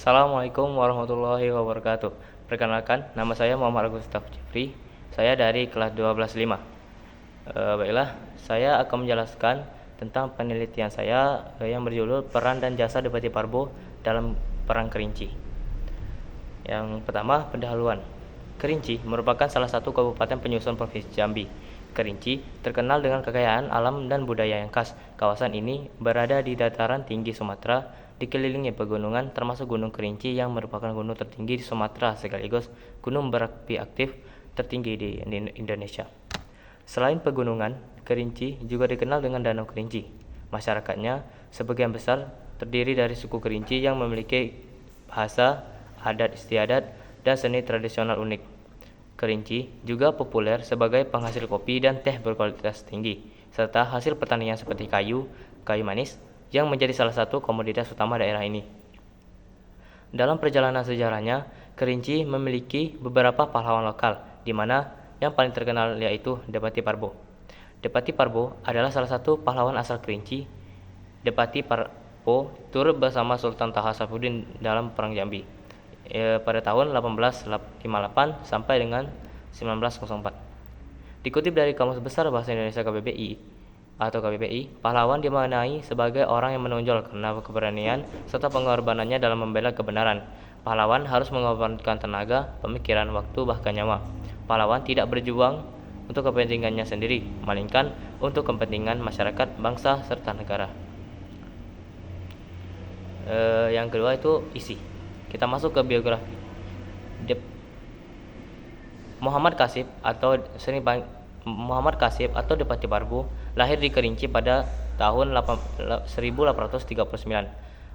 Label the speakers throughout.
Speaker 1: Assalamualaikum warahmatullahi wabarakatuh. Perkenalkan, nama saya Muhammad Gustaf Jeffrey. Saya dari kelas 12.5. Baiklah, saya akan menjelaskan tentang penelitian saya yang berjudul Peran dan Jasa Depati Parbo dalam Perang Kerinci. Yang pertama, pendahuluan. Kerinci merupakan salah satu kabupaten penyusun Provinsi Jambi. Kerinci terkenal dengan kekayaan alam dan budaya yang khas. Kawasan ini berada di dataran tinggi Sumatera, dikelilingi pegunungan termasuk Gunung Kerinci yang merupakan gunung tertinggi di Sumatera sekaligus gunung berapi aktif tertinggi di Indonesia. Selain pegunungan, Kerinci juga dikenal dengan Danau Kerinci. Masyarakatnya sebagian besar terdiri dari suku Kerinci yang memiliki bahasa, adat istiadat, dan seni tradisional unik. Kerinci juga populer sebagai penghasil kopi dan teh berkualitas tinggi, serta hasil pertanian seperti kayu manis, yang menjadi salah satu komoditas utama daerah ini. Dalam perjalanan sejarahnya, Kerinci memiliki beberapa pahlawan lokal, di mana yang paling terkenal yaitu Depati Parbo. Depati Parbo adalah salah satu pahlawan asal Kerinci. Depati Parbo turut bersama Sultan Taha Saifuddin dalam Perang Jambi pada tahun 1858 sampai dengan 1904. Dikutip dari Kamus Besar Bahasa Indonesia KBBI, pahlawan dimaknai sebagai orang yang menonjol karena keberanian serta pengorbanannya dalam membela kebenaran. Pahlawan harus mengorbankan tenaga, pemikiran, waktu, bahkan nyawa. Pahlawan tidak berjuang untuk kepentingannya sendiri, melainkan untuk kepentingan masyarakat, bangsa, serta negara. Yang kedua itu isi. Kita masuk ke biografi. Muhammad Kasib atau Depati Parbo lahir di Kerinci pada tahun 1839.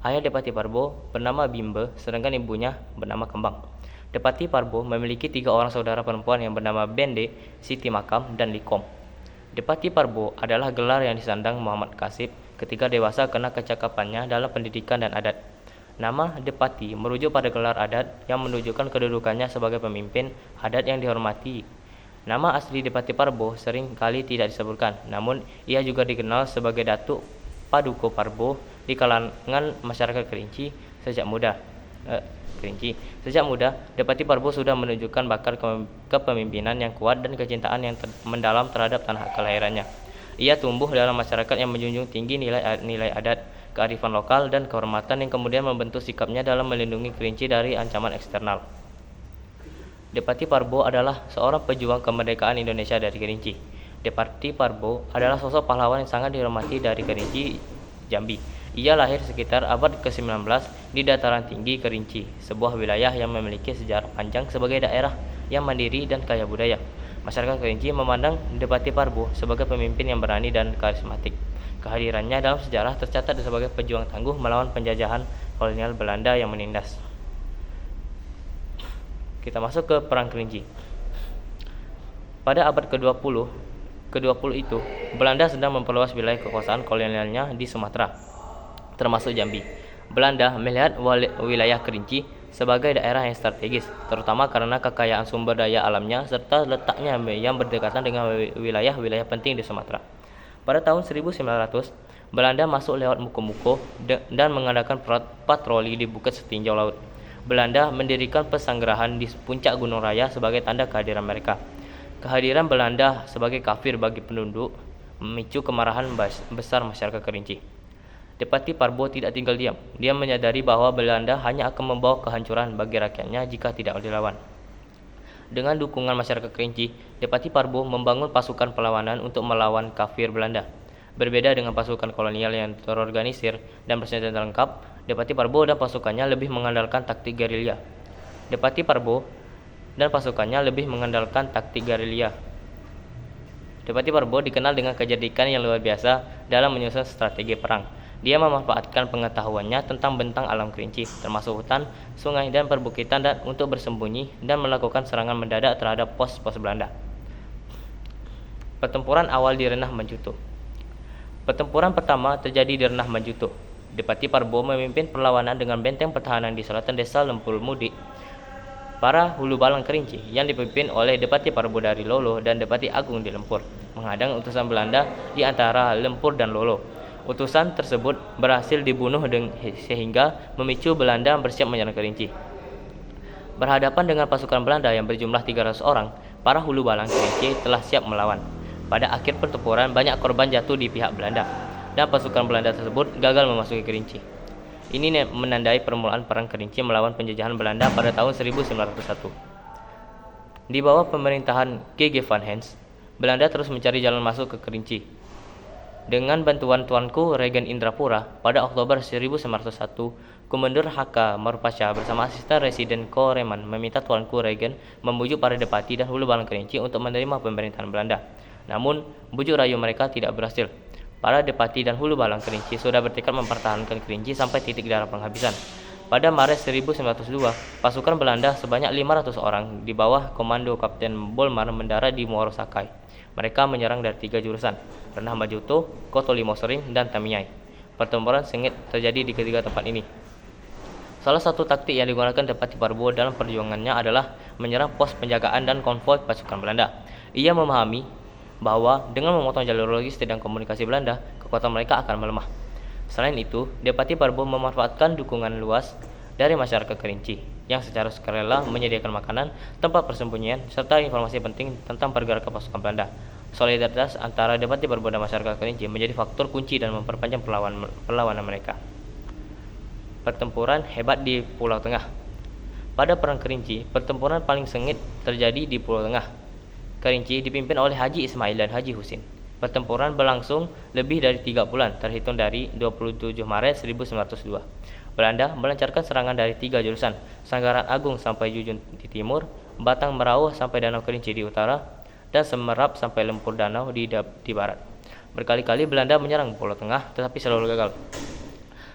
Speaker 1: Ayah Depati Parbo bernama Bimbe, sedangkan ibunya bernama Kembang. Depati Parbo memiliki 3 orang saudara perempuan yang bernama Bende, Siti Makam, dan Likom. Depati Parbo adalah gelar yang disandang Muhammad Kasib ketika dewasa karena kecakapannya dalam pendidikan dan adat. Nama Depati merujuk pada gelar adat yang menunjukkan kedudukannya sebagai pemimpin adat yang dihormati. Nama asli Depati Parbo sering kali tidak disebutkan, namun ia juga dikenal sebagai Datuk Paduka Parbo di kalangan masyarakat Kerinci sejak muda. Sejak muda, Depati Parbo sudah menunjukkan bakat kepemimpinan yang kuat dan kecintaan yang mendalam terhadap tanah kelahirannya. Ia tumbuh dalam masyarakat yang menjunjung tinggi nilai adat, kearifan lokal, dan kehormatan yang kemudian membentuk sikapnya dalam melindungi Kerinci dari ancaman eksternal. Depati Parbo adalah seorang pejuang kemerdekaan Indonesia dari Kerinci. Depati Parbo adalah sosok pahlawan yang sangat dihormati dari Kerinci, Jambi. Ia lahir sekitar abad ke-19 di dataran tinggi Kerinci, sebuah wilayah yang memiliki sejarah panjang sebagai daerah yang mandiri dan kaya budaya. Masyarakat Kerinci memandang Depati Parbo sebagai pemimpin yang berani dan karismatik. Kehadirannya dalam sejarah tercatat sebagai pejuang tangguh melawan penjajahan kolonial Belanda yang menindas. Kita masuk ke Perang Kerinci. Pada abad ke-20 itu, Belanda sedang memperluas wilayah kekuasaan kolonialnya di Sumatera, termasuk Jambi. Belanda melihat wilayah Kerinci sebagai daerah yang strategis, terutama karena kekayaan sumber daya alamnya serta letaknya yang berdekatan dengan wilayah-wilayah penting di Sumatera. Pada tahun 1900, Belanda masuk lewat Muko-Muko dan mengadakan patroli di bukit setinjau laut. Belanda mendirikan pesanggerahan di puncak Gunung Raya sebagai tanda kehadiran mereka. Kehadiran Belanda sebagai kafir bagi penduduk memicu kemarahan besar masyarakat Kerinci. Depati Parbo tidak tinggal diam. Dia menyadari bahwa Belanda hanya akan membawa kehancuran bagi rakyatnya jika tidak dilawan. Dengan dukungan masyarakat Kerinci, Depati Parbo membangun pasukan perlawanan untuk melawan kafir Belanda. Berbeda dengan pasukan kolonial yang terorganisir dan bersenjata lengkap, Depati Parbo dan pasukannya lebih mengandalkan taktik gerilya. Depati Parbo dan pasukannya lebih mengandalkan taktik gerilya. Depati Parbo dikenal dengan kecerdikan yang luar biasa dalam menyusun strategi perang. Dia memanfaatkan pengetahuannya tentang bentang alam Kerinci, termasuk hutan, sungai, dan perbukitan untuk bersembunyi dan melakukan serangan mendadak terhadap pos-pos Belanda. Pertempuran awal di Renah Manjuto. Pertempuran pertama terjadi di Renah Manjuto. Depati Parbo memimpin perlawanan dengan benteng pertahanan di selatan desa Lempur Mudik. Para hulu balang Kerinci yang dipimpin oleh Depati Parbo dari Lolo dan Depati Agung di Lempur menghadang utusan Belanda di antara Lempur dan Lolo. Utusan tersebut berhasil dibunuh sehingga memicu Belanda bersiap menyerang Kerinci. Berhadapan dengan pasukan Belanda yang berjumlah 300 orang, para hulu balang Kerinci telah siap melawan. Pada akhir pertempuran, banyak korban jatuh di pihak Belanda, dan pasukan Belanda tersebut gagal memasuki Kerinci. Ini menandai permulaan Perang Kerinci melawan penjajahan Belanda pada tahun 1901. Di bawah pemerintahan G.G. van Hens, Belanda terus mencari jalan masuk ke Kerinci. Dengan bantuan Tuanku Regen Indrapura, pada Oktober 1901, Komandan H.K. Marupasha bersama asisten residen Ko Reman meminta Tuanku Regen membujuk para depati dan hulu balang Kerinci untuk menerima pemerintahan Belanda. Namun, bujuk rayu mereka tidak berhasil. Para depati dan hulu balang Kerinci sudah bertekad mempertahankan Kerinci sampai titik darah penghabisan. Pada Maret 1902, pasukan Belanda sebanyak 500 orang di bawah komando Kapten Bolmar mendarat di Muaro Sakai. Mereka menyerang dari 3 jurusan, Renah Majuto, Koto Limosering, dan Tamiai. Pertempuran sengit terjadi di ketiga tempat ini. Salah satu taktik yang digunakan Depati Barbo dalam perjuangannya adalah menyerang pos penjagaan dan konvoi pasukan Belanda. Ia memahami bahwa dengan memotong jalur logistik dan komunikasi Belanda, kekuatan mereka akan melemah. Selain itu, Depati Barbo memanfaatkan dukungan luas dari masyarakat Kerinci yang secara sukarela menyediakan makanan, tempat persembunyian, serta informasi penting tentang pergerakan pasukan Belanda. Solidaritas antara Depati Barbo dan masyarakat Kerinci menjadi faktor kunci dan memperpanjang perlawanan mereka. Pertempuran hebat di Pulau Tengah. Pada Perang Kerinci, pertempuran paling sengit terjadi di Pulau Tengah. Kerinci dipimpin oleh Haji Ismail dan Haji Husin. Pertempuran berlangsung lebih dari 3 bulan, terhitung dari 27 Maret 1902. Belanda melancarkan serangan dari 3 jurusan, Sanggaran Agung sampai Jujun di timur, Batang Merauh sampai Danau Kerinci di utara, dan Semerap sampai Lempur Danau di barat. Berkali-kali Belanda menyerang Pulau Tengah, tetapi selalu gagal.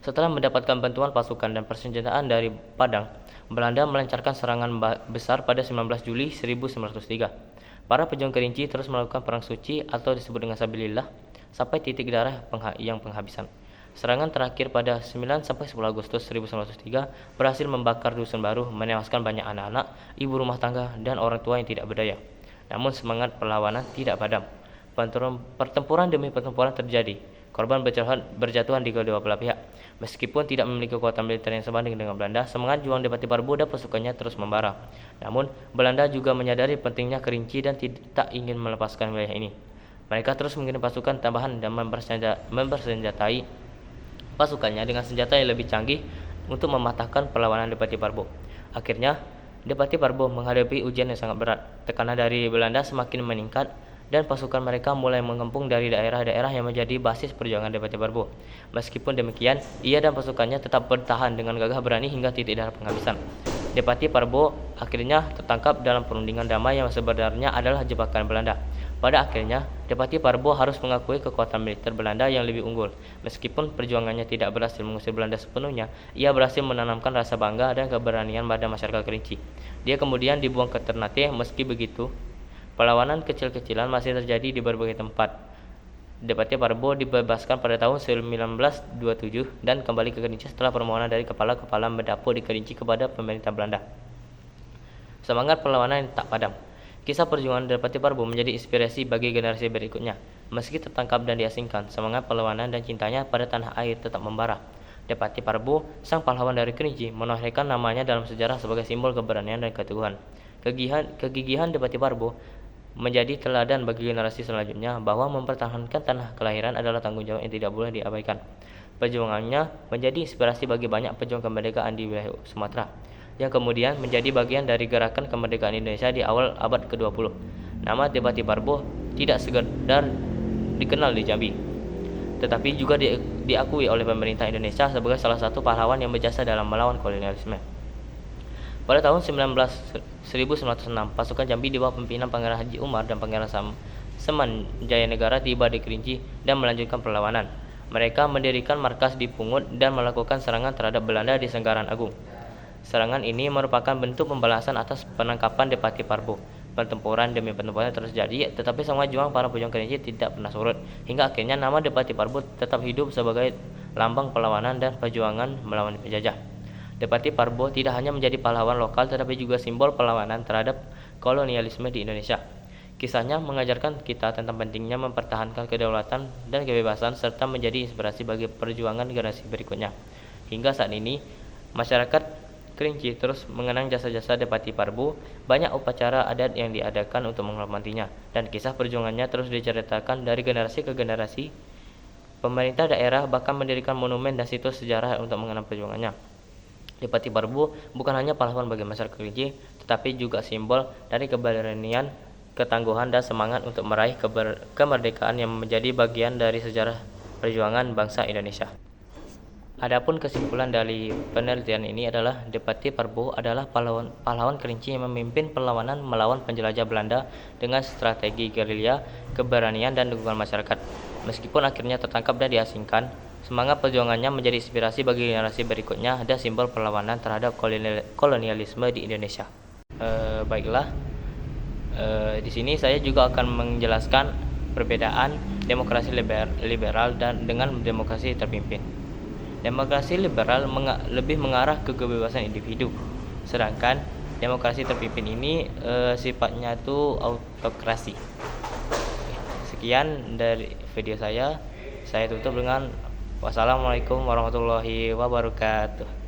Speaker 1: Setelah mendapatkan bantuan pasukan dan persenjataan dari Padang, Belanda melancarkan serangan besar pada 19 Juli 1903. Para pejuang Kerinci terus melakukan perang suci atau disebut dengan Sabilillah sampai titik darah yang penghabisan. Serangan terakhir pada 9-10 Agustus 1903 berhasil membakar dusun baru, menewaskan banyak anak-anak, ibu rumah tangga, dan orang tua yang tidak berdaya. Namun semangat perlawanan tidak padam. Pertempuran demi pertempuran terjadi. Korban berjatuhan di kedua belah pihak. Meskipun tidak memiliki kekuatan militer yang sebanding dengan Belanda, semangat juang Depati Barbo dan pasukannya terus membara. Namun, Belanda juga menyadari pentingnya Kerinci dan tidak ingin melepaskan wilayah ini. Mereka terus mengirim pasukan tambahan dan mempersenjatai pasukannya dengan senjata yang lebih canggih untuk mematahkan perlawanan Depati Barbo. Akhirnya, Depati Barbo menghadapi ujian yang sangat berat. Tekanan dari Belanda semakin meningkat, dan pasukan mereka mulai mengepung dari daerah-daerah yang menjadi basis perjuangan Depati Barbo. Meskipun demikian, ia dan pasukannya tetap bertahan dengan gagah berani hingga titik darah penghabisan. Depati Barbo akhirnya tertangkap dalam perundingan damai yang sebenarnya adalah jebakan Belanda. Pada akhirnya, Depati Barbo harus mengakui kekuatan militer Belanda yang lebih unggul. Meskipun perjuangannya tidak berhasil mengusir Belanda sepenuhnya, ia berhasil menanamkan rasa bangga dan keberanian pada masyarakat Kerinci. Dia kemudian dibuang ke Ternate. Meski begitu, perlawanan kecil-kecilan masih terjadi di berbagai tempat. Depati Barbo dibebaskan pada tahun 1927 dan kembali ke Kerinci setelah permohonan dari kepala-kepala mendapo di Kerinci kepada pemerintah Belanda. Semangat perlawanan yang tak padam. Kisah perjuangan Depati Barbo menjadi inspirasi bagi generasi berikutnya. Meski tertangkap dan diasingkan, semangat perlawanan dan cintanya pada tanah air tetap membara. Depati Barbo, sang pahlawan dari Kerinci, menorehkan namanya dalam sejarah sebagai simbol keberanian dan keteguhan. Kegigihan Depati Barbo menjadi teladan bagi generasi selanjutnya bahwa mempertahankan tanah kelahiran adalah tanggung jawab yang tidak boleh diabaikan. Perjuangannya menjadi inspirasi bagi banyak pejuang kemerdekaan di wilayah Sumatera, yang kemudian menjadi bagian dari gerakan kemerdekaan Indonesia di awal abad ke-20. Nama Depati Barbo tidak sekedar dikenal di Jambi, tetapi juga diakui oleh pemerintah Indonesia sebagai salah satu pahlawan yang berjasa dalam melawan kolonialisme. Pada tahun 1906, pasukan Jambi di bawah pimpinan Pangeran Haji Umar dan Pangeran Seman Jayanegara tiba di Kerinci dan melanjutkan perlawanan. Mereka mendirikan markas di Pungut dan melakukan serangan terhadap Belanda di Sanggaran Agung. Serangan ini merupakan bentuk pembalasan atas penangkapan Depati Barbo. Pertempuran demi pertempuran terus terjadi, tetapi semangat juang para pejuang Kerinci tidak pernah surut, hingga akhirnya nama Depati Barbo tetap hidup sebagai lambang perlawanan dan perjuangan melawan penjajah. Depati Barbo tidak hanya menjadi pahlawan lokal tetapi juga simbol perlawanan terhadap kolonialisme di Indonesia. Kisahnya mengajarkan kita tentang pentingnya mempertahankan kedaulatan dan kebebasan serta menjadi inspirasi bagi perjuangan generasi berikutnya. Hingga saat ini, masyarakat Kerinci terus mengenang jasa-jasa Depati Parbu. Banyak upacara adat yang diadakan untuk menghormatinya, dan kisah perjuangannya terus diceritakan dari generasi ke generasi. Pemerintah daerah bahkan mendirikan monumen dan situs sejarah untuk mengenang perjuangannya. Depati Parbu bukan hanya pahlawan bagi masyarakat Kerinci, tetapi juga simbol dari keberanian, ketangguhan, dan semangat untuk meraih kemerdekaan yang menjadi bagian dari sejarah perjuangan bangsa Indonesia. Adapun kesimpulan dari penelitian ini adalah Depati Parbu adalah pahlawan Kerinci yang memimpin perlawanan melawan penjelajah Belanda dengan strategi gerilya, keberanian, dan dukungan masyarakat. Meskipun akhirnya tertangkap dan diasingkan, semangat perjuangannya menjadi inspirasi bagi generasi berikutnya dan simbol perlawanan terhadap kolonialisme di Indonesia. Baiklah, di sini saya juga akan menjelaskan perbedaan demokrasi liberal dan dengan demokrasi terpimpin. Demokrasi liberal lebih mengarah ke kebebasan individu, sedangkan demokrasi terpimpin ini sifatnya itu autokrasi. Sekian dari video saya tutup dengan wassalamualaikum warahmatullahi wabarakatuh.